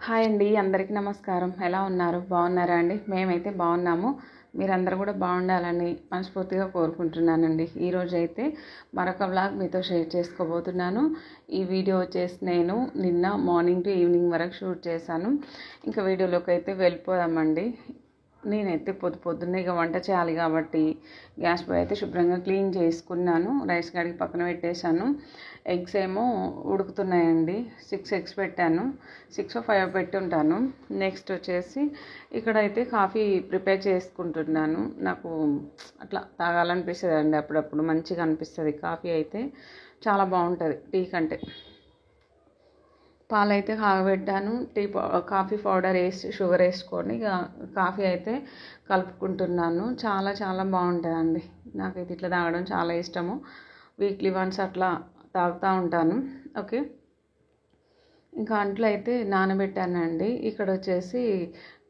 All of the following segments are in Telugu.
హాయ్ అండి, అందరికీ నమస్కారం. ఎలా ఉన్నారు? బాగున్నారా అండి? మేమైతే బాగున్నాము. మీరందరూ కూడా బాగుండాలని మనస్ఫూర్తిగా కోరుకుంటున్నానండి. ఈరోజు అయితే మరొక వ్లాగ్ మీతో షేర్ చేసుకోబోతున్నాను. ఈ వీడియో వచ్చేసి నేను నిన్న మార్నింగ్ టు ఈవినింగ్ వరకు షూట్ చేశాను. ఇంకా వీడియోలోకి అయితే వెళ్ళిపోదామండి. నేనైతే పొద్దున్నే ఇక వంట చేయాలి కాబట్టి గ్యాస్ పొయ్యి అయితే శుభ్రంగా క్లీన్ చేసుకున్నాను. రైస్ కడిగి పక్కన పెట్టేశాను. ఎగ్స్ ఏమో ఉడుకుతున్నాయండి. 6 ఎగ్స్ పెట్టాను. 6 or 5 పెట్టుంటాను. నెక్స్ట్ వచ్చేసి ఇక్కడైతే కాఫీ ప్రిపేర్ చేసుకుంటున్నాను. నాకు అట్లా తాగాలనిపిస్తుంది అండి, అప్పుడప్పుడు మంచిగా అనిపిస్తుంది. కాఫీ అయితే చాలా బాగుంటుంది టీ కంటే. పాలైతే కాగబెట్టాను. కాఫీ పౌడర్ వేసి షుగర్ వేసుకొని కాఫీ అయితే కలుపుకుంటున్నాను. చాలా చాలా బాగుంటుందండి. నాకైతే ఇట్లా తాగడం చాలా ఇష్టము. వీక్లీ వన్స్ అట్లా తాగుతూ ఉంటాను. ఓకే, ఇంకా అంట్లో అయితే నానబెట్టానండి. ఇక్కడ వచ్చేసి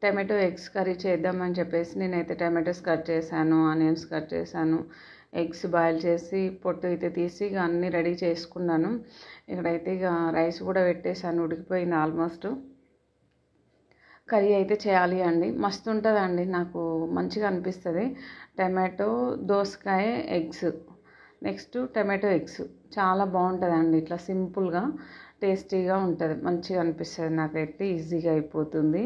టమాటో ఎగ్స్ కర్రీ చేద్దామని చెప్పేసి నేనైతే టమాటోస్ కట్ చేశాను, ఆనియన్స్ కట్ చేశాను, ఎగ్స్ బాయిల్ చేసి పొట్టు అయితే తీసి ఇక అన్నీ రెడీ చేసుకున్నాను. ఇక్కడైతే ఇక రైస్ కూడా పెట్టేశాను, ఉడికిపోయింది ఆల్మోస్ట్. కర్రీ అయితే చేయాలి అండి. మస్తు ఉంటుందండి, నాకు మంచిగా అనిపిస్తుంది. టమాటో, దోసకాయ, ఎగ్స్, నెక్స్ట్ టమాటో ఎగ్స్ చాలా బాగుంటుందండి. ఇట్లా సింపుల్గా టేస్టీగా ఉంటుంది, మంచిగా అనిపిస్తుంది. నాకైతే ఈజీగా అయిపోతుంది.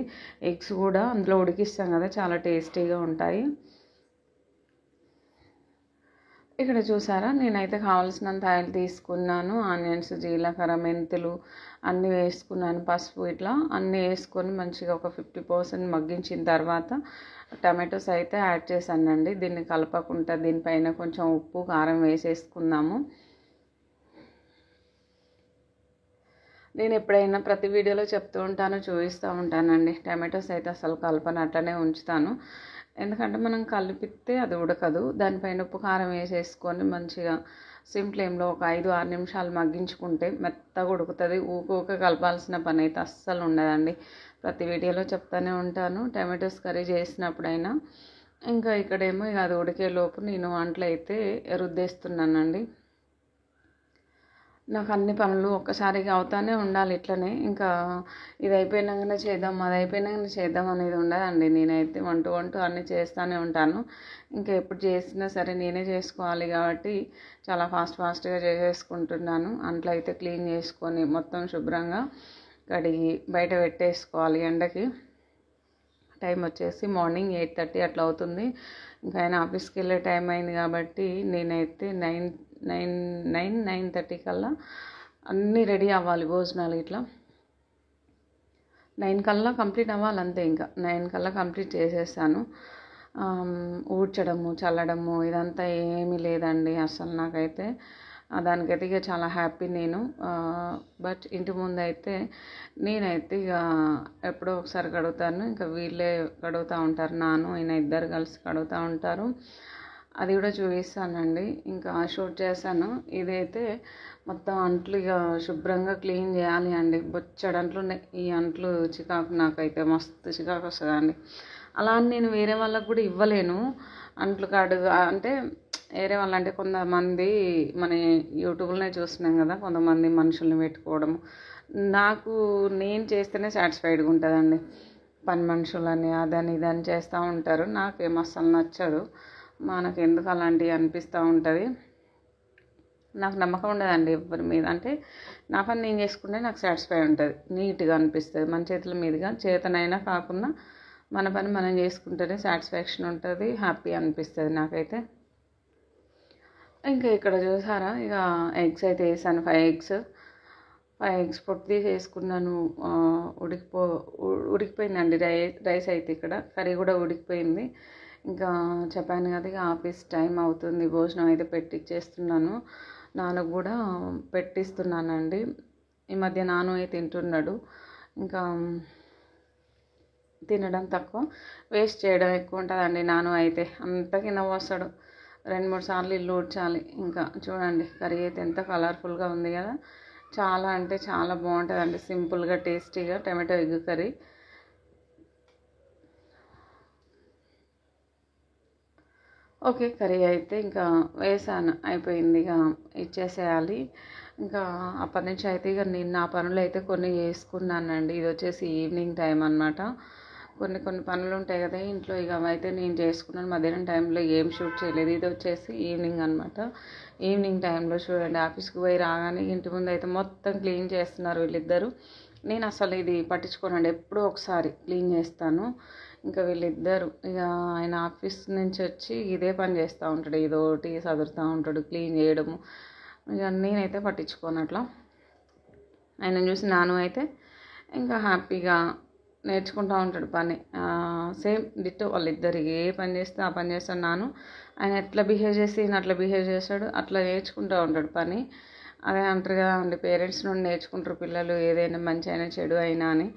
ఎగ్స్ కూడా అందులో ఉడికిస్తాం కదా, చాలా టేస్టీగా ఉంటాయి. ఇక్కడ చూసారా, నేనైతే కావాల్సినంత ఆయిల్ తీసుకున్నాను. ఆనియన్స్, జీలకర్ర, మెంతులు అన్నీ వేసుకున్నాను. పసుపు ఇట్లా అన్నీ వేసుకొని మంచిగా ఒక 50% మగ్గించిన తర్వాత టమాటోస్ అయితే యాడ్ చేశానండి. దీన్ని కలపకుండా దీనిపైన కొంచెం ఉప్పు, కారం వేసేసుకుందాము. నేను ఎప్పుడైనా ప్రతి వీడియోలో చెప్తూ ఉంటాను, చూపిస్తూ ఉంటానండి. టమాటోస్ అయితే అసలు కలపను, అట్లనే ఉంచుతాను. ఎందుకంటే మనం కలిపితే అది ఉడకదు. దానిపైన ఉప్పు, కారం వేసేసుకొని మంచిగా సిమ్ ఫ్లేమ్లో ఒక 5-6 నిమిషాలు మగ్గించుకుంటే మెత్తగా ఉడుకుతుంది. ఊక కలపాల్సిన పని అయితే అస్సలు ఉండదండి. ప్రతి వీడియోలో చెప్తూనే ఉంటాను, టమాటోస్ కర్రీ చేసినప్పుడైనా. ఇంకా ఇక్కడేమో ఇక అది ఉడికేలోపు నేను వంటలు అయితే రుద్దేస్తున్నానండి. నాకు అన్ని పనులు ఒక్కసారిగా అవుతానే ఉండాలి ఇట్లనే. ఇంకా ఇది అయిపోయినాకనే చేద్దాం, అది అయిపోయినాకనే చేద్దాం అనేది ఉండదండి. నేనైతే వంటూ అన్నీ చేస్తూనే ఉంటాను. ఇంకా ఎప్పుడు చేసినా సరే నేనే చేసుకోవాలి కాబట్టి చాలా ఫాస్ట్గా చేసేసుకుంటున్నాను. అంట్లో అయితే క్లీన్ చేసుకొని మొత్తం శుభ్రంగా కడిగి బయట పెట్టేసుకోవాలి ఎండకి. టైం వచ్చేసి మార్నింగ్ 8:30 అట్లా అవుతుంది. ఇంకా ఆయన ఆఫీస్కి వెళ్ళే టైం అయింది కాబట్టి నేనైతే 9:30 కల్లా అన్నీ రెడీ అవ్వాలి. భోజనాలు ఇట్లా 9 కల్లా కంప్లీట్ అవ్వాలి అంతే. ఇంకా 9 కల్లా కంప్లీట్ చేసేస్తాను. ఊడ్చడము, చల్లడము ఇదంతా ఏమీ లేదండి అసలు. నాకైతే దానికైతే ఇక చాలా హ్యాపీ నేను. బట్ ఇంటి ముందు అయితే నేనైతే ఇక ఎప్పుడో ఒకసారి కడుగుతాను. ఇంకా వీళ్ళే కడుగుతూ ఉంటారు, నాను ఈయన ఇద్దరు కలిసి కడుగుతూ ఉంటారు. అది కూడా చూపిస్తానండి. ఇంకా షూట్ చేశాను. ఇదైతే మొత్తం అంట్లు ఇక శుభ్రంగా క్లీన్ చేయాలి అండి. బొచ్చడు అంట్లు ఉన్నాయి. ఈ అంట్లు చికాకు, నాకైతే మస్తు చికాకు వస్తుందండి. అలా అని నేను వేరే వాళ్ళకు కూడా ఇవ్వలేను. అంట్లు కడుగు అంటే వేరే వాళ్ళంటే కొంతమంది మన యూట్యూబ్లోనే చూస్తున్నాం కదా, కొంతమంది మనుషుల్ని పెట్టుకోవడం. నాకు నేను చేస్తేనే సాటిస్ఫైడ్గా ఉంటుందండి. పని మనుషులని అదని ఇదని చేస్తూ ఉంటారు, నాకేం అస్సలు నచ్చదు. మనకు ఎందుకు అలాంటివి అనిపిస్తూ ఉంటుంది. నాకు నమ్మకం ఉండదండి ఎవరి మీద. అంటే నా పని నేను చేసుకుంటే నాకు సాటిస్ఫై ఉంటుంది, నీట్గా అనిపిస్తుంది. మన చేతుల మీదుగా చేతనైనా కాకుండా మన పని మనం చేసుకుంటేనే సాటిస్ఫాక్షన్ ఉంటుంది, హ్యాపీ అనిపిస్తుంది నాకైతే. ఇంకా ఇక్కడ చూసారా, ఇక ఎగ్స్ అయితే వేసాను. 5 ఎగ్స్ పొట్టు తీసి వేసుకున్నాను. ఉడికిపోయిందండి రైస్ అయితే. ఇక్కడ కర్రీ కూడా ఉడికిపోయింది. ఇంకా చెప్పాను కదా, ఇక ఆఫీస్ టైం అవుతుంది. భోజనం అయితే పెట్టిచ్చేస్తున్నాను. నాన్నకు కూడా పెట్టిస్తున్నానండి. ఈ మధ్య నాన్న అయితే తింటున్నాడు. ఇంకా తినడం తక్కువ, వేస్ట్ చేయడం ఎక్కువ ఉంటుందండి. నాన్న అయితే అంతకి నవ్వొస్తాడు. 2-3 సార్లు ఇల్లు ఊడ్చాలి. ఇంకా చూడండి, కర్రీ అయితే ఎంత కలర్ఫుల్గా ఉంది కదా. చాలా అంటే చాలా బాగుంటుందండి, సింపుల్గా టేస్టీగా tomato egg curry. Okay, curry అయితే ఇంకా వేసాను, అయిపోయింది. ఇక ఇచ్చేసేయాలి. ఇంకా అప్పటి నుంచి అయితే ఇక నేను నా పనులు అయితే కొన్ని చేసుకున్నానండి. ఇది వచ్చేసి ఈవినింగ్ టైం అనమాట. కొన్ని కొన్ని పనులు ఉంటాయి కదా ఇంట్లో, ఇక అవైతే నేను చేసుకున్నాను. మధ్యాహ్నం టైంలో ఏం షూట్ చేయలేదు. ఇది వచ్చేసి ఈవినింగ్ అనమాట. ఈవినింగ్ టైంలో చూడండి, ఆఫీస్కి పోయి రాగానే ఇంటి ముందు అయితే మొత్తం క్లీన్ చేస్తున్నారు వీళ్ళిద్దరు. నేను అసలు ఇది పట్టించుకోనండి, ఎప్పుడూ ఒకసారి క్లీన్ చేస్తాను. ఇంకా వీళ్ళిద్దరు ఇక ఆయన ఆఫీస్ నుంచి వచ్చి ఇదే పని చేస్తూ ఉంటాడు, ఏదో ఒకటి సదురుతూ ఉంటాడు, క్లీన్ చేయడము. ఇక నేనైతే పట్టించుకోను అట్లా. ఆయన చూసి నాను అయితే ఇంకా హ్యాపీగా నేర్చుకుంటూ ఉంటాడు పని. సేమ్ డిట్టో వాళ్ళిద్దరు ఏ పని చేస్తే ఆ పని చేస్తాడు నాను. ఆయన ఎట్లా బిహేవ్ చేసి ఈయన అట్లా బిహేవ్ చేస్తాడు, అట్లా నేర్చుకుంటూ ఉంటాడు పని. అదే అంటారు కదా అండి, పేరెంట్స్ నుండి నేర్చుకుంటారు పిల్లలు ఏదైనా మంచి అయినా చెడు అయినా అని.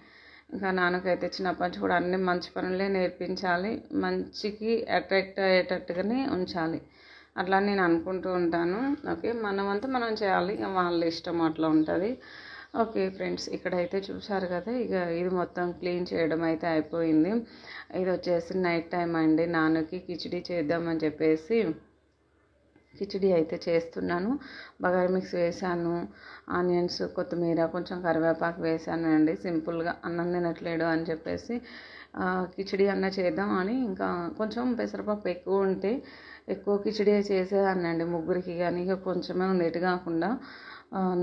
ఇంకా నాన్నకైతే చిన్నప్పటి నుంచి కూడా అన్ని మంచి పనులే నేర్పించాలి, మంచికి అట్రాక్ట్ అయ్యేటట్టుగానే ఉంచాలి, అట్లా నేను అనుకుంటూ ఉంటాను. ఓకే, మనమంతా మనం చేయాలి, వాళ్ళ ఇష్టం అట్లా ఉంటుంది. ఓకే ఫ్రెండ్స్, ఇక్కడైతే చూసారు కదా, ఇక ఇది మొత్తం క్లీన్ చేయడం అయితే అయిపోయింది. ఇది వచ్చేసి నైట్ టైం అండి. నాన్నకి కిచిడి చేద్దామని చెప్పేసి కిచిడి అయితే చేస్తున్నాను. బగారా మిక్స్ వేసాను, ఆనియన్స్, కొత్తిమీర, కొంచెం కరివేపాకు వేసాను అండి. సింపుల్గా అన్నం తినట్లేడు అని చెప్పేసి కిచిడి అన్న చేద్దాం అని. ఇంకా కొంచెం పెసరపప్పు ఎక్కువ ఉంటే ఎక్కువ కిచిడి చేసేదాన్నండి ముగ్గురికి, కానీ ఇక కొంచెమే ఉంది ఎటు కాకుండా.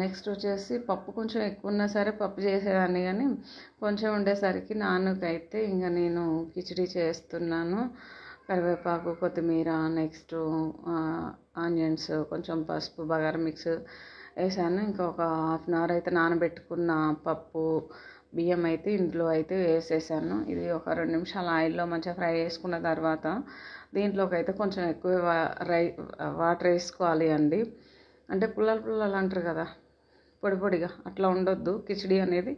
నెక్స్ట్ వచ్చేసి పప్పు కొంచెం ఎక్కువ ఉన్నా సరే పప్పు చేసేదాన్ని, కానీ కొంచెం ఉండేసరికి నాన్నకైతే ఇంకా నేను కిచిడి చేస్తున్నాను. కరివేపాకు, కొత్తిమీర, నెక్స్ట్ ఆనియన్స్, కొంచెం పసుపు, బగారా మిక్స్ వేసాను. ఇంకొక హాఫ్ అన్ అవర్ అయితే నానబెట్టుకున్న పప్పు, బియ్యం అయితే ఇంట్లో అయితే వేసేసాను. ఇది ఒక 2 నిమిషాలు ఆయిల్లో మంచిగా ఫ్రై చేసుకున్న తర్వాత దీంట్లోకి అయితే కొంచెం ఎక్కువ వాటర్ వేసుకోవాలి అండి. అంటే పుల్లలు పుల్లలు అంటారు కదా, పొడి పొడిగా అట్లా ఉండొద్దు. కిచిడి అనేది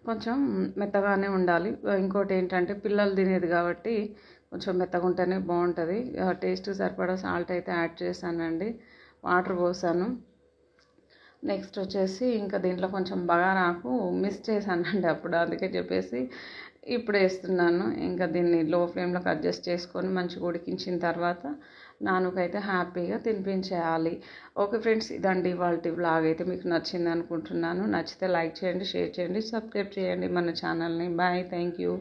కొంచెం మెత్తగానే ఉండాలి. ఇంకోటి ఏంటంటే పిల్లలు తినేది కాబట్టి కొంచెం మెత్తగా ఉంటేనే బాగుంటుంది. టేస్ట్ సరిపడా సాల్ట్ అయితే యాడ్ చేశానండి, వాటర్ పోసాను. నెక్స్ట్ వచ్చేసి ఇంకా దీంట్లో కొంచెం బగారాకు మిస్ చేశానండి అప్పుడు, అందుకే చెప్పేసి ఇప్పుడు వేస్తున్నాను. ఇంకా దీన్ని లో ఫ్లేమ్లోకి అడ్జస్ట్ చేసుకొని మంచిగా ఉడికించిన తర్వాత నాన్నకైతే హ్యాపీగా తినిపించేయాలి. ఓకే ఫ్రెండ్స్, ఇదండి ఇవాల్టి వ్లాగ్. అయితే మీకు నచ్చింది అనుకుంటున్నాను. నచ్చితే లైక్ చేయండి, షేర్ చేయండి, సబ్స్క్రైబ్ చేయండి మన ఛానల్ని. Bye, thank you.